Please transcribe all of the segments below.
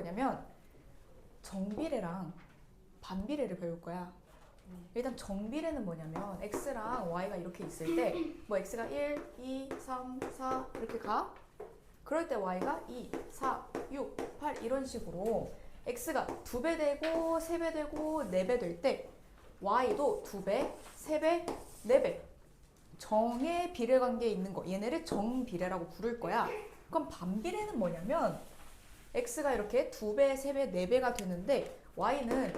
거냐면 정비례랑 반비례를 배울 거야. 일단 정비례는 뭐냐면 x랑 y가 이렇게 있을 때 뭐 x가 1, 2, 3, 4 이렇게 가. 그럴 때 y가 2, 4, 6, 8 이런 식으로 x가 2배 되고 3배 되고 4배 될 때 y도 2배, 3배, 4배 정의 비례 관계에 있는 거 얘네를 정비례라고 부를 거야. 그럼 반비례는 뭐냐면 x가 이렇게 2배, 3배, 4배가 되는데 y는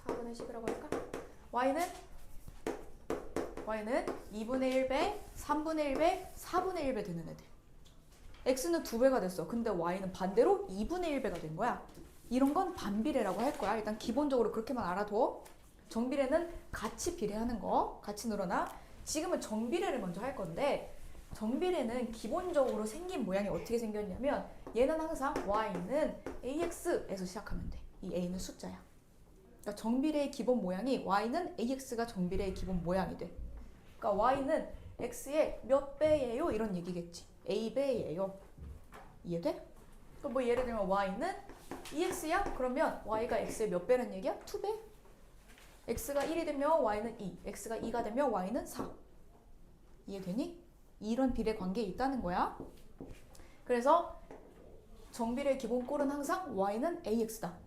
4분의 10이라고 할까? y는 2분의 1배, 3분의 1배, 4분의 1배 되는 애들. x는 2배가 됐어. 근데 y는 반대로 2분의 1배가 된 거야. 이런 건 반비례라고 할 거야. 일단 기본적으로 그렇게만 알아둬. 정비례는 같이 비례하는 거, 같이 늘어나. 지금은 정비례를 먼저 할 건데 정비례는 기본적으로 생긴 모양이 어떻게 생겼냐면 얘는 항상 y는 ax에서 시작하면 돼. 이 a는 숫자야. 그러니까 정비례의 기본 모양이 y는 ax가 정비례의 기본 모양이 돼. 그러니까 y는 x의 몇 배예요? 이런 얘기겠지. a배예요. 이해돼? 그럼 뭐 예를 들면 y는 2x야? 그러면 y가 x의 몇 배란 얘기야? 2배? x가 1이 되면 y는 2, x가 2가 되면 y는 4. 이해되니? 이런 비례 관계에 있다는 거야. 그래서 정비례의 기본 꼴은 항상 y는 ax다.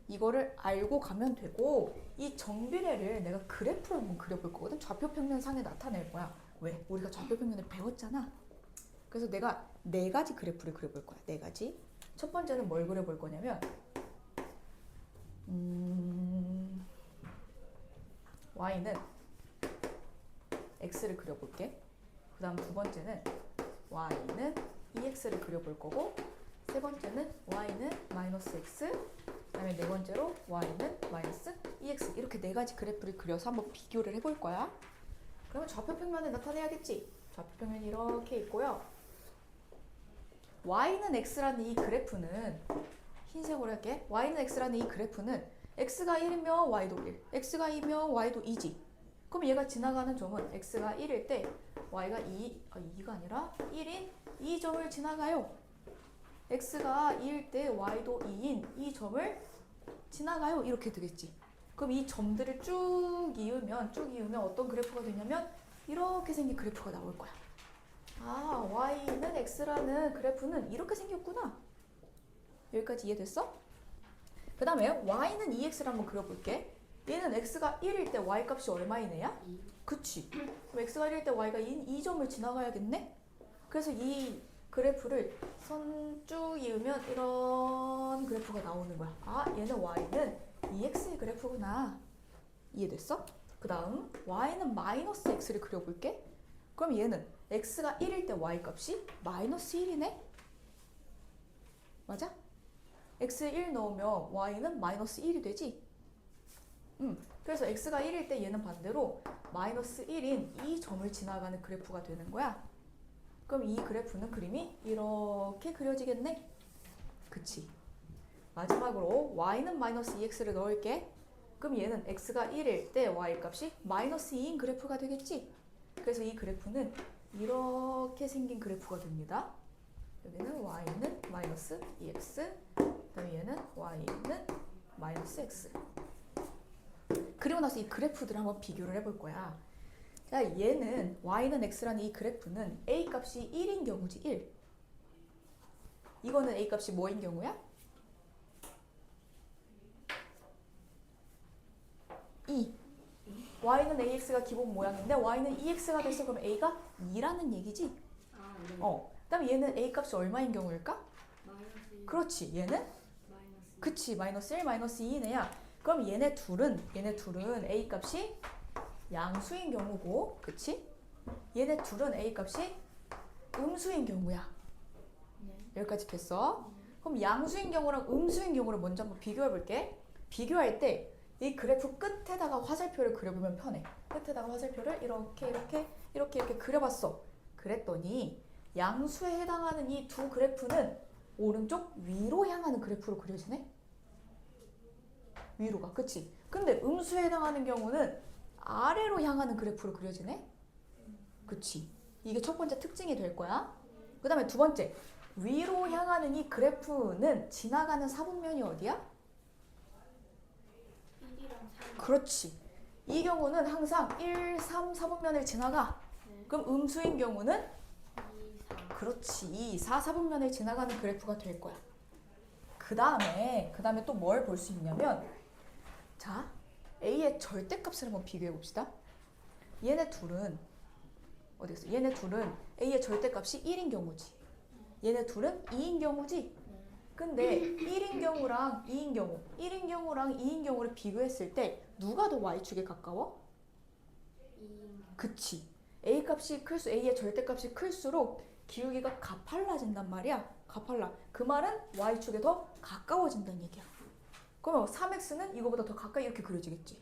이거를 알고 가면 되고 이 정비례를 내가 그래프로 한번 그려볼 거거든. 좌표평면상에 나타낼 거야. 왜? 우리가 좌표평면을 배웠잖아. 그래서 내가 4가지 그래프를 그려볼 거야. 4가지. 첫 번째는 뭘 그려볼 거냐면 y는 x를 그려볼게. 그 다음 두 번째는 y는 2x를 그려볼 거고 세 번째는 y는 마이너스 x 그 다음에 네 번째로 y는 마이너스 2x 이렇게 4가지 그래프를 그려서 한번 비교를 해볼 거야. 그러면 좌표평면에 나타내야겠지. 좌표평면이 이렇게 있고요. y는 x라는 이 그래프는 흰색으로 할게. y는 x라는 이 그래프는 x가 1이면 y도 1, x가 2면 y도 2지. 그럼 얘가 지나가는 점은 x가 1일 때 y가 2가 아니라 1인 2점을 지나가요. x가 2일 때 y도 2인 이 점을 지나가요. 이렇게 되겠지. 그럼 이 점들을 쭉 이으면 어떤 그래프가 되냐면 이렇게 생긴 그래프가 나올 거야. 아, y는 x라는 그래프는 이렇게 생겼구나. 여기까지 이해됐어? 그 다음에 y는 2x를 한번 그려볼게. 얘는 x가 1일 때 y 값이 얼마인 애야? 그치. 그럼 x가 1일 때 y가 2점을 지나가야겠네? 그래서 이 그래프를 선 쭉 이으면 이런 그래프가 나오는 거야. 아, 얘는 y는 2x의 그래프구나. 이해됐어? 그 다음 y는 마이너스 x를 그려볼게. 그럼 얘는 x가 1일 때 y 값이 마이너스 1이네? 맞아? x에 1 넣으면 y는 마이너스 1이 되지? 그래서 x가 1일 때 얘는 반대로 마이너스 1인 이 점을 지나가는 그래프가 되는 거야. 그럼 이 그래프는 그림이 이렇게 그려지겠네? 그치? 마지막으로 y는 마이너스 2x를 넣을게. 그럼 얘는 x가 1일 때 y 값이 마이너스 2인 그래프가 되겠지? 그래서 이 그래프는 이렇게 생긴 그래프가 됩니다. 여기는 y는 마이너스 2x, 그 다음에 얘는 y는 마이너스 x. 그리고 나서 이 그래프들을 한번 비교를 해볼 거야. 자, 얘는 y는 x라는 이 그래프는 a 값이 1인 경우지 1. 이거는 a 값이 뭐인 경우야? 2. y는 ax가 기본 모양인데 y는 2x가 됐어. 그럼 a가 2라는 얘기지? 아, 네. 그 다음에 얘는 a 값이 얼마인 경우일까? 마이너스 1. 그렇지. 얘는? 마이너스 그치. 마이너스 1, 마이너스 2인 애야. 그럼 얘네 둘은 a 값이 양수인 경우고, 그치? 얘네 둘은 a 값이 음수인 경우야. 네. 여기까지 됐어? 그럼 양수인 경우랑 음수인 경우를 먼저 한번 비교해 볼게. 비교할 때 이 그래프 끝에다가 화살표를 그려보면 편해. 끝에다가 화살표를 이렇게 그려봤어. 그랬더니 양수에 해당하는 이 두 그래프는 오른쪽 위로 향하는 그래프로 그려지네? 위로가, 그치? 근데 음수에 해당하는 경우는 아래로 향하는 그래프로 그려지네? 그치? 이게 첫 번째 특징이 될 거야. 그 다음에 두 번째, 위로 향하는 이 그래프는 지나가는 사분면이 어디야? 1이랑 3. 그렇지. 이 경우는 항상 1, 3, 4분면을 지나가. 네. 그럼 음수인 경우는 2, 4. 그렇지. 2, 4, 4분면을 지나가는 그래프가 될 거야. 그 다음에 또 뭘 볼 수 있냐면, 자, A의 절대값을 한번 비교해 봅시다. 얘네 둘은 어디 있어? 얘네 둘은 A의 절대값이 1인 경우지. 얘네 둘은 2인 경우지. 네. 근데 1인 경우랑 2인 경우, 1인 경우랑 2인 경우를 비교했을 때 누가 더 y축에 가까워? 2. 그치. A 값이 클수록 A의 절대값이 클수록 기울기가 가팔라진단 말이야. 가팔라. 그 말은 y축에 더 가까워진다는 얘기야. 그러면 3x는 이거보다 더 가까이 이렇게 그려지겠지.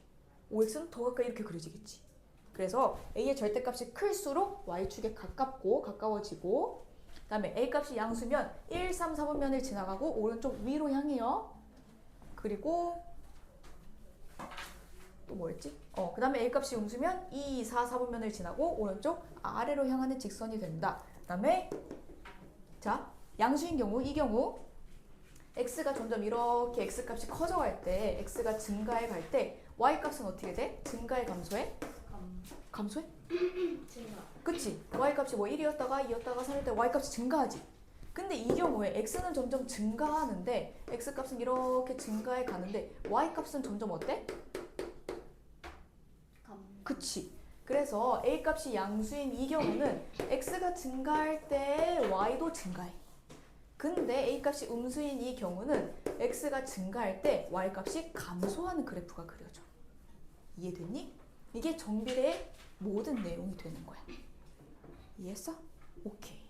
5x는 더 가까이 이렇게 그려지겠지. 그래서 A의 절대값이 클수록 y축에 가까워지고, 그 다음에 A 값이 양수면 1, 3, 4분면을 지나가고 오른쪽 위로 향해요. 그리고 또 뭐였지? 그 다음에 A 값이 음수면 2, 4, 4분면을 지나고 오른쪽 아래로 향하는 직선이 된다. 그 다음에 자, 양수인 경우, 이 경우 x가 점점 이렇게 x 값이 커져갈 때, x가 증가해 갈 때 y 값은 어떻게 돼? 증가해 감소해? 감소해? 증가. 그치? y 값이 뭐 1이었다가 2였다가 3일 때 y 값이 증가하지. 근데 이 경우에 x는 점점 증가하는데 x 값은 이렇게 증가해 가는데 y 값은 점점 어때? 그치? 그래서 a 값이 양수인 이 경우는 x가 증가할 때 y도 증가해. 근데 a 값이 음수인 이 경우는 x가 증가할 때 y 값이 감소하는 그래프가 그려져. 이해됐니? 이게 정비례의 모든 내용이 되는 거야. 이해했어? 오케이.